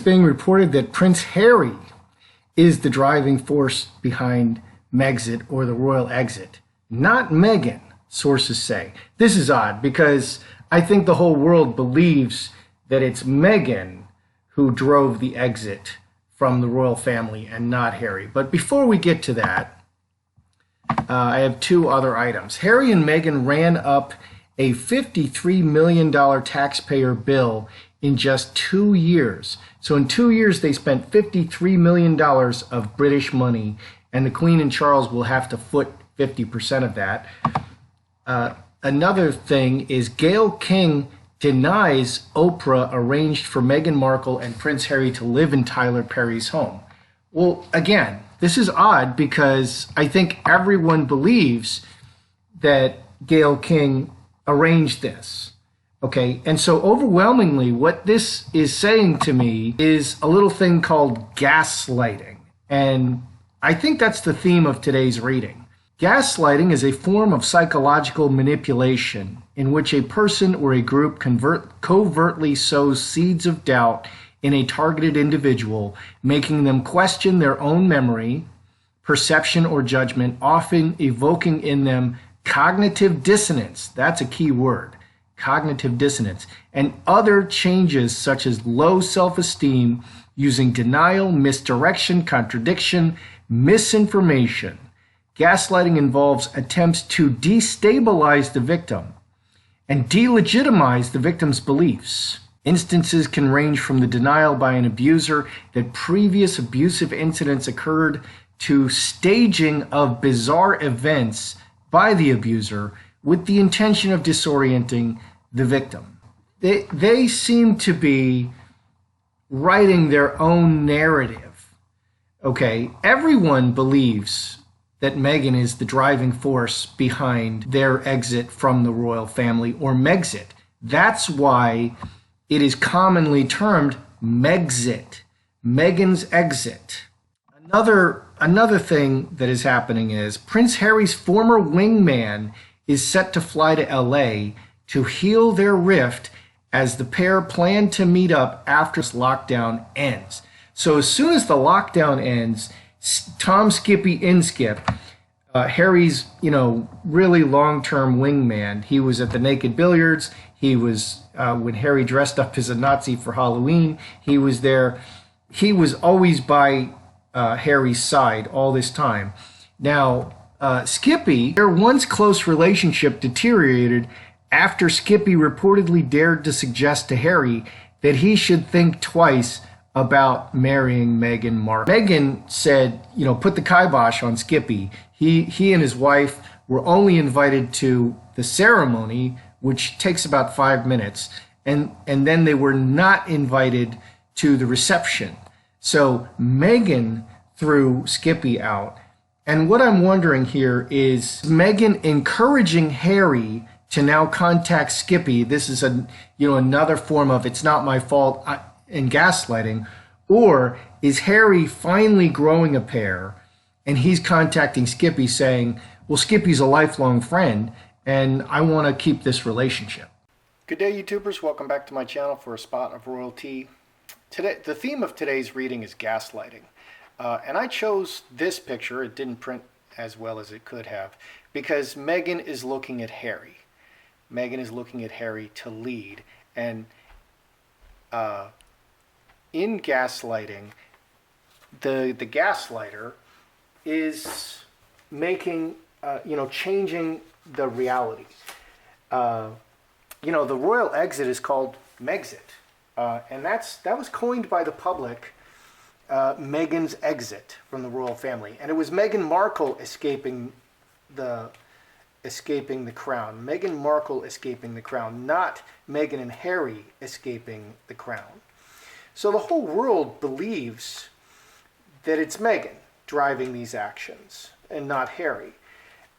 being reported that Prince Harry is the driving force behind Megxit, or the royal exit, not Meghan, sources say. This is odd because I think the whole world believes that it's Meghan who drove the exit from the royal family and not Harry. But before we get to that, I have two other items. Harry and Meghan ran up a $53 million taxpayer bill in just 2 years. So in 2 years, they spent $53 million of British money, and the Queen and Charles will have to foot 50% of that. Another thing is Gayle King denies Oprah arranged for Meghan Markle and Prince Harry to live in Tyler Perry's home. Well, again, this is odd because I think everyone believes that Gayle King arranged this. Okay, and so overwhelmingly what this is saying to me is a little thing called gaslighting. And I think that's the theme of today's reading. Gaslighting is a form of psychological manipulation in which a person or a group covertly sows seeds of doubt in a targeted individual, making them question their own memory, perception, or judgment, often evoking in them cognitive dissonance. That's a key word. Cognitive dissonance, and other changes such as low self-esteem, using denial, misdirection, contradiction, misinformation. Gaslighting involves attempts to destabilize the victim and delegitimize the victim's beliefs. Instances can range from the denial by an abuser that previous abusive incidents occurred to staging of bizarre events by the abuser with the intention of disorienting the victim. They seem to be writing their own narrative. Okay, everyone believes that Meghan is the driving force behind their exit from the royal family, or Megxit. That's why it is commonly termed Megxit, Meghan's exit. Another thing that is happening is Prince Harry's former wingman is set to fly to LA to heal their rift as the pair plan to meet up after this lockdown ends. So as soon as the lockdown ends, Tom Skippy Inskip, Harry's, really long-term wingman, he was at the Naked Billiards. He was, when Harry dressed up as a Nazi for Halloween, he was there. He was always by Harry's side all this time. Now, Skippy, their once close relationship deteriorated after Skippy reportedly dared to suggest to Harry that he should think twice about marrying Meghan Markle. Meghan said, put the kibosh on Skippy. He and his wife were only invited to the ceremony, which takes about 5 minutes, and then they were not invited to the reception. So Meghan threw Skippy out. And what I'm wondering here is Meghan encouraging Harry to now contact Skippy. This is another form of it's not my fault in gaslighting. Or is Harry finally growing a pair and he's contacting Skippy saying, well, Skippy's a lifelong friend and I want to keep this relationship. Good day, YouTubers. Welcome back to my channel for a spot of royalty. Today, the theme of today's reading is gaslighting. And I chose this picture. It didn't print as well as it could have because Meghan is looking at Harry. Meghan is looking at Harry to lead. And in gaslighting, the gaslighter is making, changing the reality. The royal exit is called Megxit. And that was coined by the public, Meghan's exit from the royal family. And it was Meghan Markle escaping the crown. Meghan Markle escaping the crown, not Meghan and Harry escaping the crown. So the whole world believes that it's Meghan driving these actions and not Harry.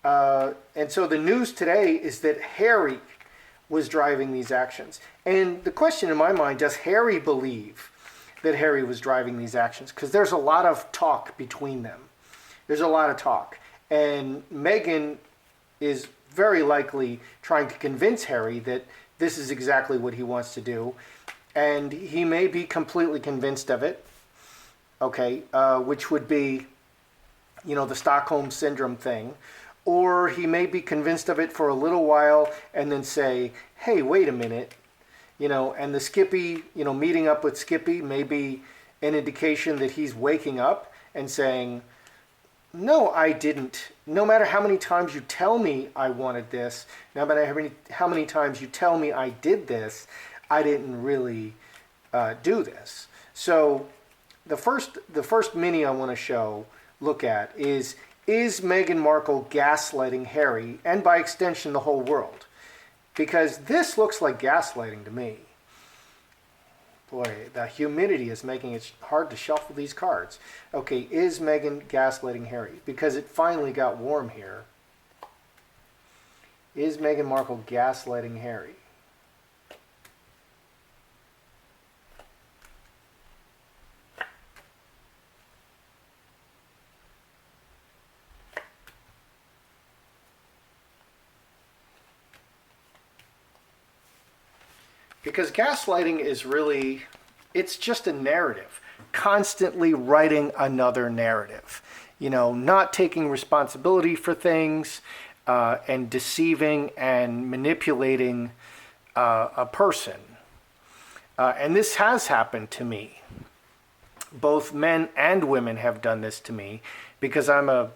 And so the news today is that Harry was driving these actions. And the question in my mind, does Harry believe that Harry was driving these actions? Because there's a lot of talk between them. There's a lot of talk. And Meghan is very likely trying to convince Harry that this is exactly what he wants to do. and he may be completely convinced of it, okay, which would be, the Stockholm Syndrome thing. Or he may be convinced of it for a little while and then say, hey, wait a minute, and the Skippy, meeting up with Skippy may be an indication that he's waking up and saying, no, I didn't. No matter how many times you tell me I wanted this, no matter how many times you tell me I did this, I didn't really do this. So the first mini I want to look at is Meghan Markle gaslighting Harry, and by extension the whole world? Because this looks like gaslighting to me. Boy, the humidity is making it hard to shuffle these cards. Okay, is Meghan gaslighting Harry? Because it finally got warm here. Is Meghan Markle gaslighting Harry? Because gaslighting is really, it's just a narrative. Constantly writing another narrative. Not taking responsibility for things and deceiving and manipulating a person. And this has happened to me. Both men and women have done this to me because I'm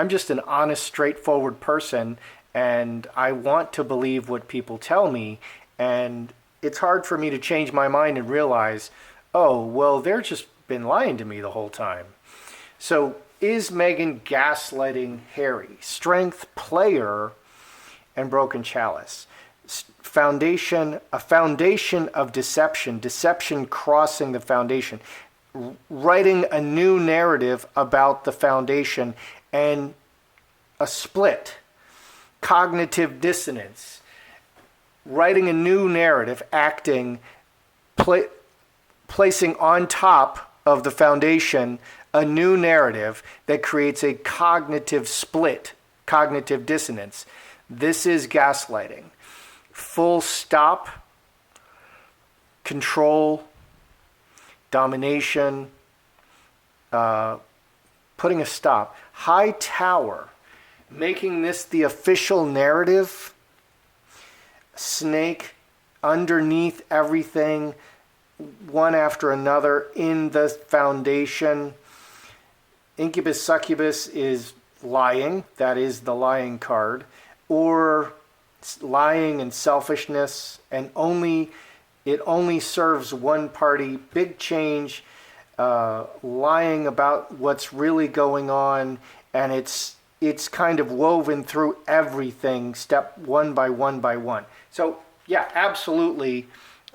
just an honest, straightforward person, and I want to believe what people tell me. And it's hard for me to change my mind and realize, oh, well, they're just been lying to me the whole time. So is Meghan gaslighting Harry? Strength, player, and broken chalice. A foundation of deception. Deception crossing the foundation. Writing a new narrative about the foundation, and a split. Cognitive dissonance. Writing a new narrative, acting, placing on top of the foundation a new narrative that creates a cognitive split, cognitive dissonance. This is gaslighting. Full stop, control, domination, putting a stop. High tower, making this the official narrative. Snake underneath everything, one after another in the foundation. Incubus succubus is lying. That is the lying card. Or lying and selfishness, and it only serves one party. Big change, lying about what's really going on, and it's kind of woven through everything, step one by one by one. So, yeah, absolutely,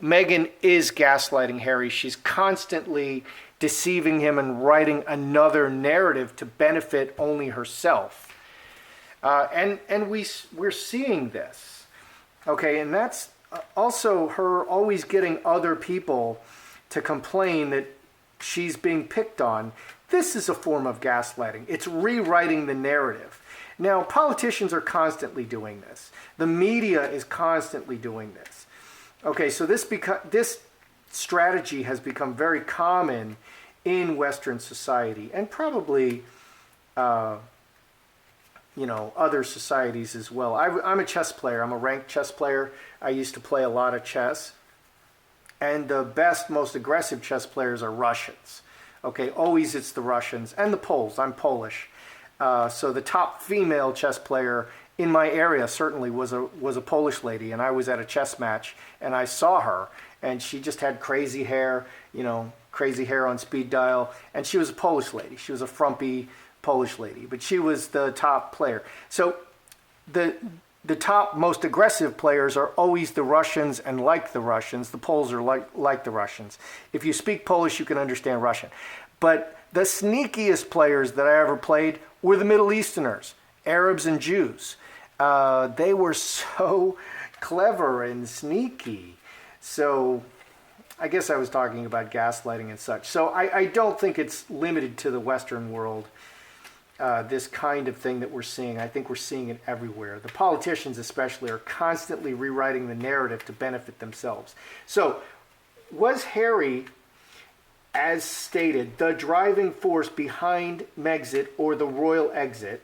Meghan is gaslighting Harry. She's constantly deceiving him and writing another narrative to benefit only herself. And we're seeing this, okay? And that's also her always getting other people to complain that she's being picked on. This is a form of gaslighting. It's rewriting the narrative. Now, politicians are constantly doing this. The media is constantly doing this. Okay, so this strategy has become very common in Western society, and probably, other societies as well. I'm a chess player. I'm a ranked chess player. I used to play a lot of chess. And the best, most aggressive chess players are Russians. Okay, always it's the Russians and the Poles. I'm Polish. So the top female chess player in my area certainly was a Polish lady, and I was at a chess match and I saw her, and she just had crazy hair, crazy hair on speed dial, and she was a Polish lady. She was a frumpy Polish lady, but she was the top player. So the top most aggressive players are always the Russians, and like the Russians, the Poles are like the Russians. If you speak Polish, you can understand Russian. But the sneakiest players that I ever played were the Middle Easterners, Arabs and Jews. They were so clever and sneaky. So I guess I was talking about gaslighting and such. So I don't think it's limited to the Western world, this kind of thing that we're seeing. I think we're seeing it everywhere. The politicians especially are constantly rewriting the narrative to benefit themselves. So Was Harry, as stated, the driving force behind Megxit or the royal exit?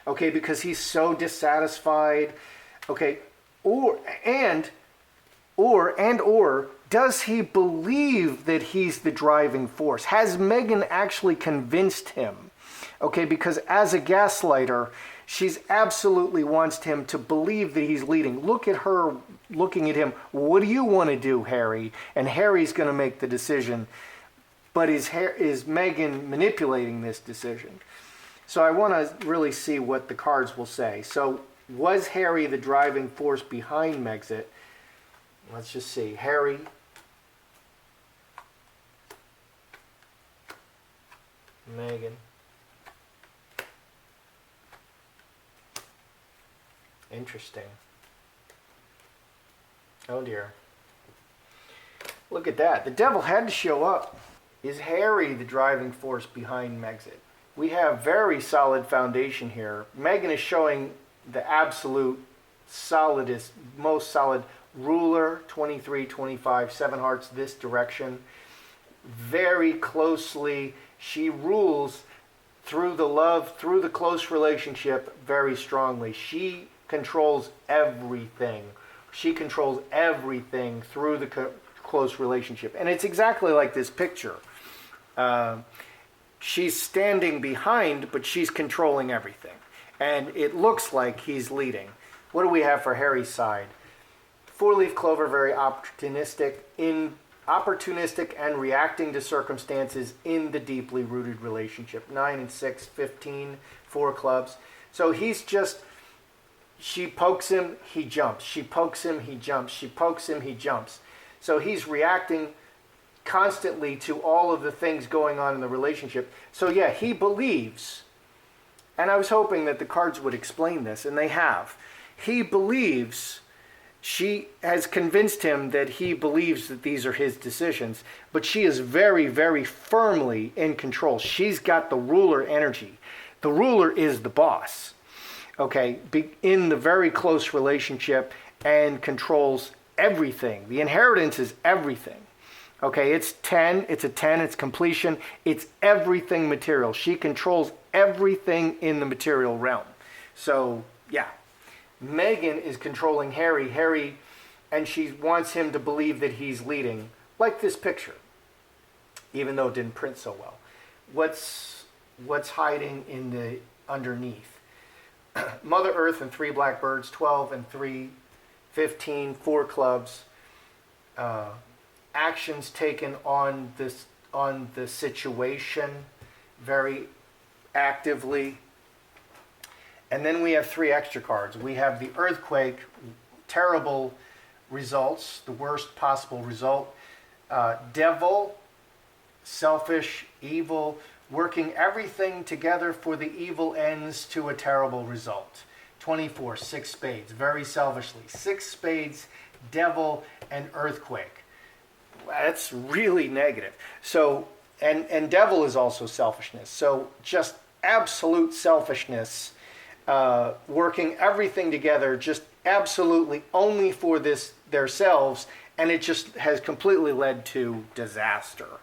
Okay, because he's so dissatisfied. Okay, or does he believe that he's the driving force? Has Meghan actually convinced him? Okay, because as a gaslighter, she's absolutely wants him to believe that he's leading. Look at her looking at him. What do you want to do, Harry? And Harry's going to make the decision. But is Meghan manipulating this decision? So I want to really see what the cards will say. So was Harry the driving force behind Megxit? Let's just see. Harry. Meghan. Interesting. Oh dear. Look at that. The devil had to show up. Is Harry the driving force behind Megxit? We have very solid foundation here. Meghan is showing the absolute solidest, most solid ruler, 23, 25, 7 hearts this direction. Very closely. She rules through the love, through the close relationship very strongly. She controls everything. She controls everything through the close relationship. And it's exactly like this picture. She's standing behind, but she's controlling everything. And it looks like he's leading. What do we have for Harry's side? 4-leaf clover, very opportunistic and reacting to circumstances in the deeply rooted relationship. 9 and 6, 15, 4 clubs. So he's just, she pokes him, he jumps. She pokes him, he jumps. She pokes him, he jumps. So he's reacting constantly to all of the things going on in the relationship. So yeah, he believes, and I was hoping that the cards would explain this, and they have. He believes, she has convinced him that he believes that these are his decisions, but she is very, very firmly in control. She's got the ruler energy. The ruler is the boss, okay, in the very close relationship and controls everything. The inheritance is everything. Okay, it's 10, it's a 10, it's completion, it's everything material. She controls everything in the material realm. So, yeah. Meghan is controlling Harry, and she wants him to believe that he's leading, like this picture, even though it didn't print so well. What's hiding in the underneath? Mother Earth and 3 blackbirds, 12 and 3, 15, 4 clubs. Actions taken on the situation very actively. And then we have 3 extra cards. We have the earthquake, terrible results, the worst possible result. Devil, selfish, evil, working everything together for the evil ends to a terrible result. 24, 6 spades, very selfishly. 6 spades, devil, and earthquake. That's really negative. So, and devil is also selfishness. So just absolute selfishness, working everything together, just absolutely only for themselves, and it just has completely led to disaster.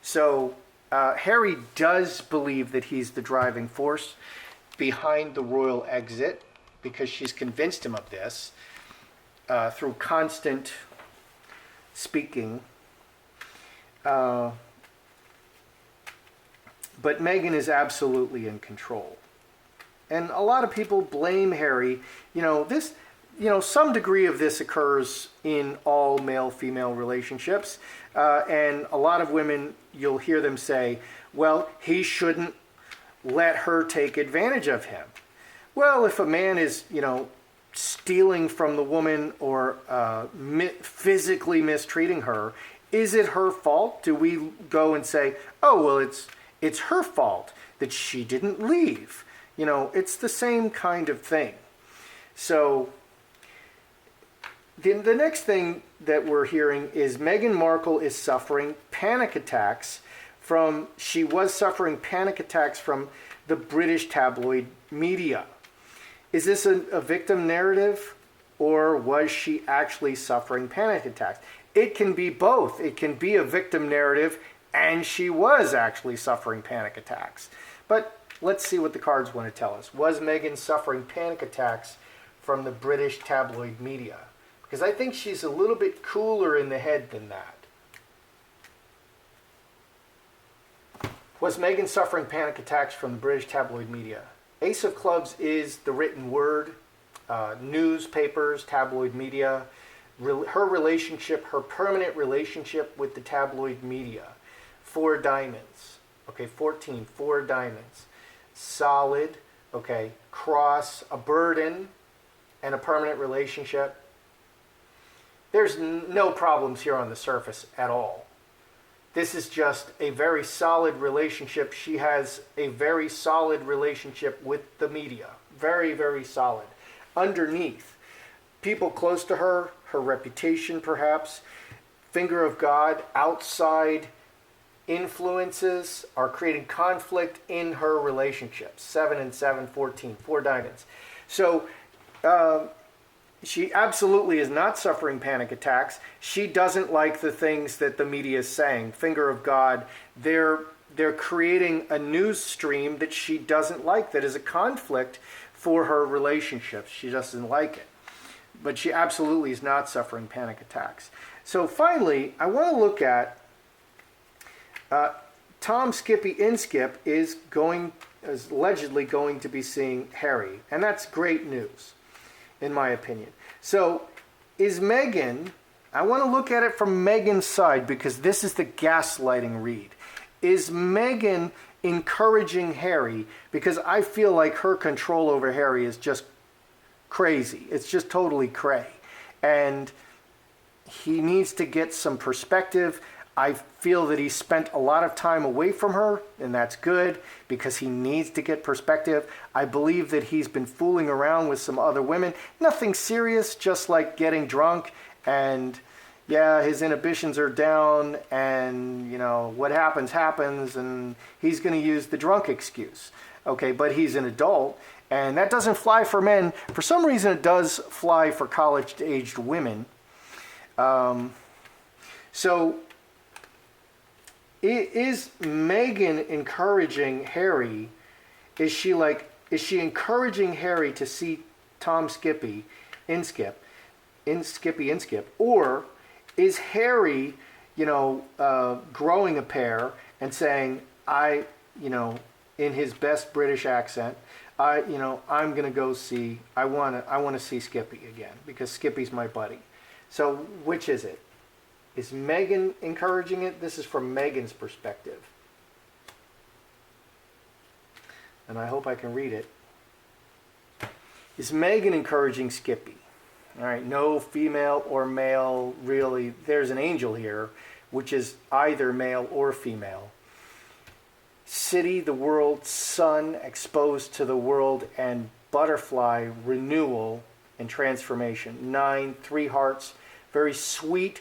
So Harry does believe that he's the driving force behind the royal exit, because she's convinced him of this through constant speaking. But Meghan is absolutely in control. And a lot of people blame Harry. Some degree of this occurs in all male-female relationships. And a lot of women, you'll hear them say, well, he shouldn't let her take advantage of him. Well, if a man is, stealing from the woman or physically mistreating her, is it her fault? Do we go and say, oh, well, it's her fault that she didn't leave? It's the same kind of thing. So the next thing that we're hearing is Meghan Markle is suffering panic attacks from the British tabloid media. Is this a victim narrative, or was she actually suffering panic attacks? it can be both. It can be a victim narrative, and she was actually suffering panic attacks. But let's see what the cards want to tell us. Was Meghan suffering panic attacks from the British tabloid media? Because I think she's a little bit cooler in the head than that. Was Meghan suffering panic attacks from the British tabloid media? Ace of Clubs is the written word, newspapers, tabloid media, her relationship, her permanent relationship with the tabloid media. 4 diamonds, okay, 14, 4 diamonds. Solid, okay, cross, a burden, and a permanent relationship. There's no problems here on the surface at all. This is just a very solid relationship. She has a very solid relationship with the media. Very, very solid. Underneath, people close to her, her reputation perhaps, finger of God, outside influences are creating conflict in her relationships. 7 and 7, 14, 4 diamonds. So, she absolutely is not suffering panic attacks. She doesn't like the things that the media is saying. Finger of God, they're creating a news stream that she doesn't like, that is a conflict for her relationships. She doesn't like it. But she absolutely is not suffering panic attacks. So finally, I want to look at Tom Skippy Inskip is allegedly going to be seeing Harry. And that's great news, in my opinion. So, is Meghan, I want to look at it from Meghan's side because this is the gaslighting read. Is Meghan encouraging Harry? Because I feel like her control over Harry is just crazy. It's just totally cray. And he needs to get some perspective. I feel that he spent a lot of time away from her, and that's good because he needs to get perspective. I believe that he's been fooling around with some other women. Nothing serious, just like getting drunk and, yeah, his inhibitions are down and, you know, what happens, happens, and he's going to use the drunk excuse. Okay, but he's an adult, and that doesn't fly for men. For some reason, it does fly for college-aged women. So, is Meghan encouraging Harry? Is she encouraging Harry to see Tom Skippy Inskip, or is Harry, growing a pair and saying, in his best British accent, I'm gonna go see. I wanna see Skippy again because Skippy's my buddy. So which is it? Is Meghan encouraging it? This is from Meghan's perspective. And I hope I can read it. Is Meghan encouraging Skippy? All right, no female or male, really. There's an angel here, which is either male or female. City, the world, sun, exposed to the world, and butterfly, renewal and transformation. 9, 3 hearts, very sweet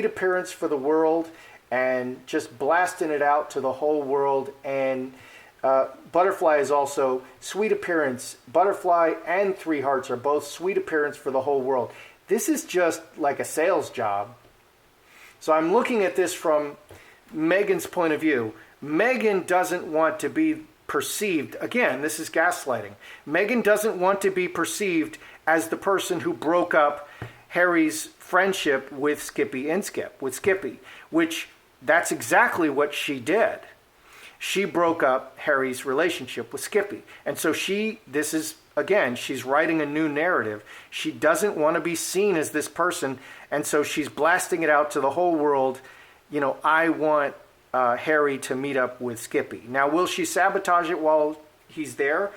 appearance for the world, and just blasting it out to the whole world. And butterfly is also sweet appearance. Butterfly and 3 hearts are both sweet appearance for the whole world. This is just like a sales job. So I'm looking at this from Meghan's point of view. Meghan doesn't want to be perceived, again, this is gaslighting. Meghan doesn't want to be perceived as the person who broke up Harry's friendship with Skippy, which that's exactly what she did. She broke up Harry's relationship with Skippy. And so she's writing a new narrative. She doesn't want to be seen as this person, and so she's blasting it out to the whole world. I want Harry to meet up with Skippy. Now, will she sabotage it while he's there?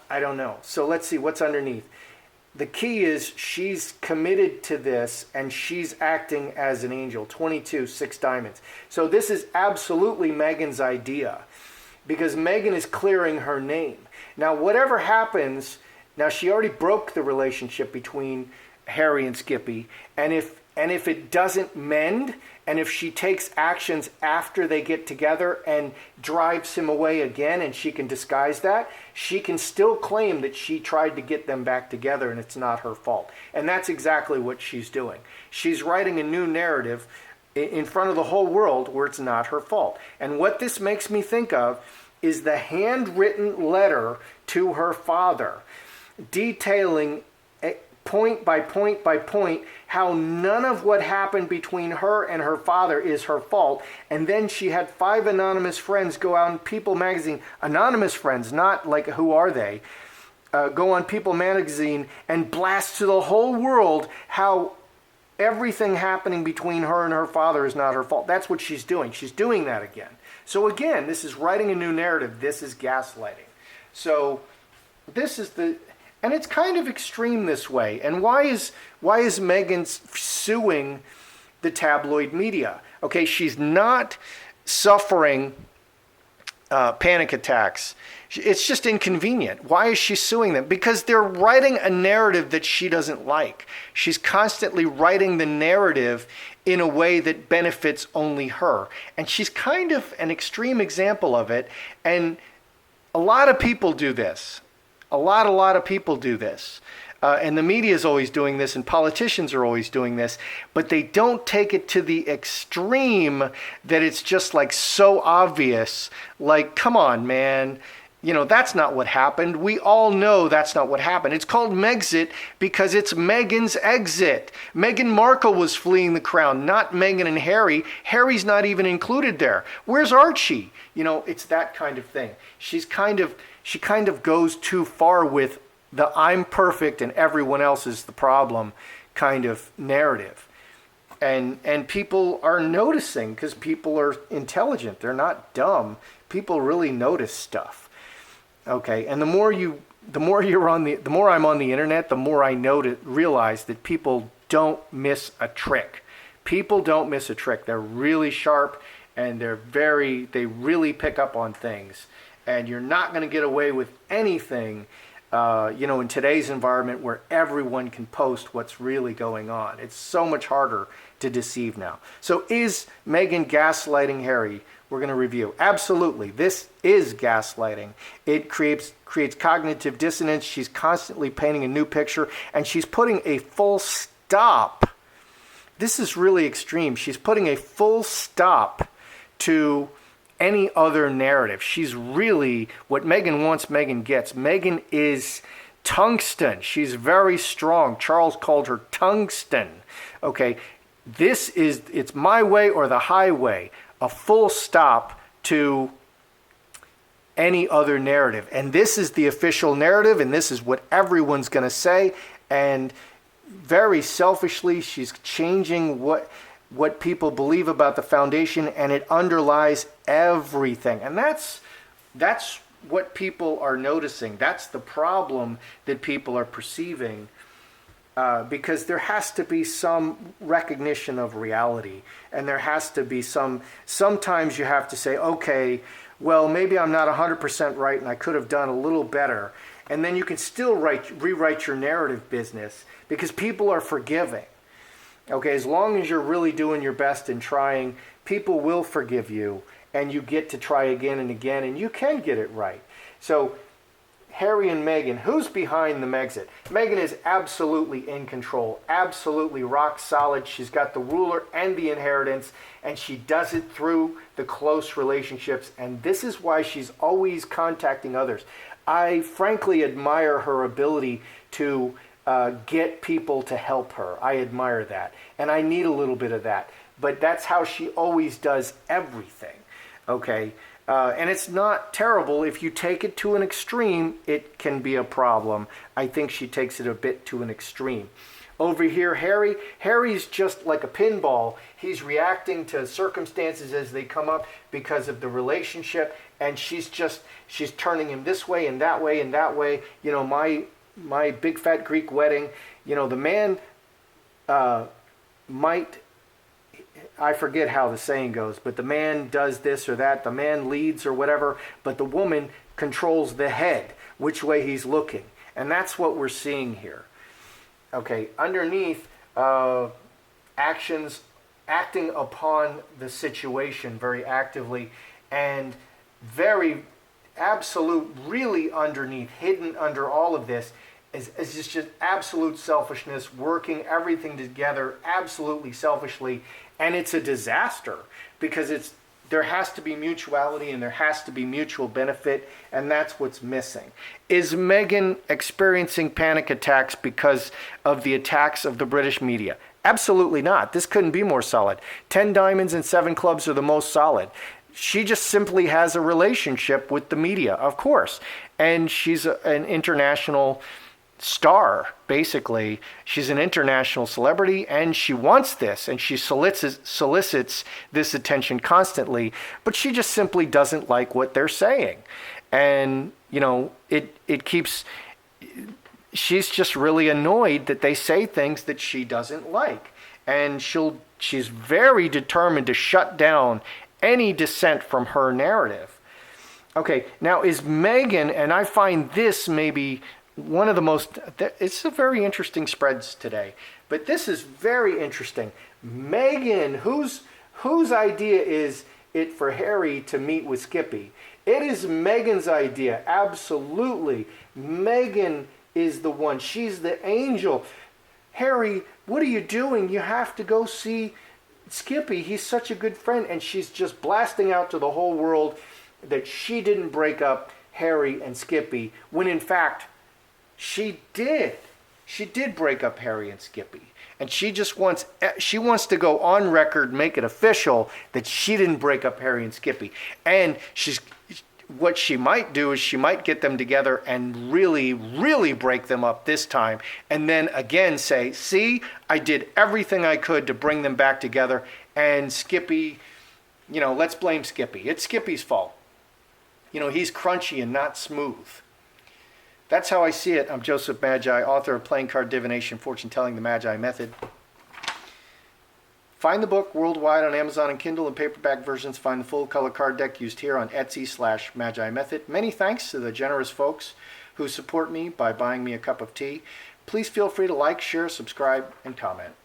I don't know. So let's see what's underneath. The key is she's committed to this and she's acting as an angel. 22, 6 diamonds. So this is absolutely Meghan's idea because Meghan is clearing her name. Now, whatever happens, now she already broke the relationship between Harry and Skippy. And And if it doesn't mend, and if she takes actions after they get together and drives him away again, and she can disguise that, she can still claim that she tried to get them back together and it's not her fault. And that's exactly what she's doing. She's writing a new narrative in front of the whole world where it's not her fault. And what this makes me think of is the handwritten letter to her father, detailing point by point by point how none of what happened between her and her father is her fault. And then she had 5 anonymous friends go out in People magazine, anonymous friends, not like who are they, go on People magazine and blast to the whole world how everything happening between her and her father is not her fault. That's what she's doing. She's doing that again. So again, this is writing a new narrative. This is gaslighting. So this is and it's kind of extreme this way. And why is Meghan suing the tabloid media? Okay, she's not suffering panic attacks. It's just inconvenient. Why is she suing them? Because they're writing a narrative that she doesn't like. She's constantly writing the narrative in a way that benefits only her. And she's kind of an extreme example of it. And a lot of people do this. A lot of people do this. And the media is always doing this, and politicians are always doing this, but they don't take it to the extreme that it's just like so obvious. Like, come on, man. You know, that's not what happened. We all know that's not what happened. It's called Megxit because it's Meghan's exit. Meghan Markle was fleeing the crown, not Meghan and Harry. Harry's not even included there. Where's Archie? You know, it's that kind of thing. She kind of goes too far with the I'm perfect and everyone else is the problem kind of narrative. And people are noticing because people are intelligent. They're not dumb. People really notice stuff. Okay, and the more I'm on the internet, the more I realize that people don't miss a trick. People don't miss a trick. They're really sharp and they really pick up on things. And you're not going to get away with anything, in today's environment where everyone can post what's really going on. It's so much harder to deceive now. So is Meghan gaslighting Harry? We're going to review. Absolutely. This is gaslighting. It creates cognitive dissonance. She's constantly painting a new picture, and she's putting a full stop. This is really extreme. She's putting a full stop to any other narrative. She's really, what Meghan wants, Meghan gets. Meghan is tungsten. She's very strong. Charles called her tungsten. Okay, it's my way or the highway. A full stop to any other narrative. And this is the official narrative, and this is what everyone's going to say. And very selfishly, she's changing what people believe about the foundation, and it underlies everything. And that's what people are noticing. That's the problem that people are perceiving. Because there has to be some recognition of reality, and there has to be sometimes you have to say, okay, well, maybe I'm not 100% right and I could have done a little better. And then you can still rewrite your narrative business because people are forgiving. Okay, as long as you're really doing your best and trying, people will forgive you, and you get to try again and again, and you can get it right. So Harry and Meghan, who's behind the Megxit? Meghan is absolutely in control, absolutely rock solid. She's got the ruler and the inheritance, and she does it through the close relationships, and this is why she's always contacting others. I frankly admire her ability to get people to help her. I admire that, and I need a little bit of that, but that's how she always does everything, okay? And it's not terrible. If you take it to an extreme, it can be a problem. I think she takes it a bit to an extreme. Over here, Harry's just like a pinball. He's reacting to circumstances as they come up because of the relationship, and she's turning him this way and that way and that way. You know, my big fat Greek wedding, you know, the man I forget how the saying goes, but the man does this or that, the man leads or whatever, but the woman controls the head, which way he's looking. And that's what we're seeing here. Okay, underneath, acting upon the situation very actively, and very absolute, really underneath, hidden under all of this, is just absolute selfishness, working everything together absolutely selfishly, and it's a disaster because there has to be mutuality and there has to be mutual benefit, and that's what's missing. Is Meghan experiencing panic attacks because of the attacks of the British media? Absolutely not. This couldn't be more solid. 10 diamonds and 7 clubs are the most solid. She just simply has a relationship with the media, of course, and she's an international star, basically. She's an international celebrity, and she wants this, and she solicits this attention constantly, but she just simply doesn't like what they're saying. And, it keeps, she's just really annoyed that they say things that she doesn't like. And she's very determined to shut down any dissent from her narrative. Okay, now is Meghan, and I find this maybe one of the most, it's a very interesting spreads today, but this is very interesting. Meghan, whose idea is it for Harry to meet with Skippy? It is Meghan's idea, absolutely. Meghan is the one. She's the angel. Harry, what are you doing? You have to go see Skippy. He's such a good friend. And she's just blasting out to the whole world that she didn't break up Harry and Skippy, when in fact, she did. She did break up Harry and Skippy. And she wants to go on record, make it official that she didn't break up Harry and Skippy. And what she might do is she might get them together and really, really break them up this time. And then again say, see, I did everything I could to bring them back together. And Skippy, let's blame Skippy. It's Skippy's fault. He's crunchy and not smooth. That's how I see it. I'm Joseph Magi, author of Playing Card Divination, Fortune Telling, the Magi Method. Find the book worldwide on Amazon and Kindle and paperback versions. Find the full color card deck used here on Etsy/Magi Method. Many thanks to the generous folks who support me by buying me a cup of tea. Please feel free to like, share, subscribe, and comment.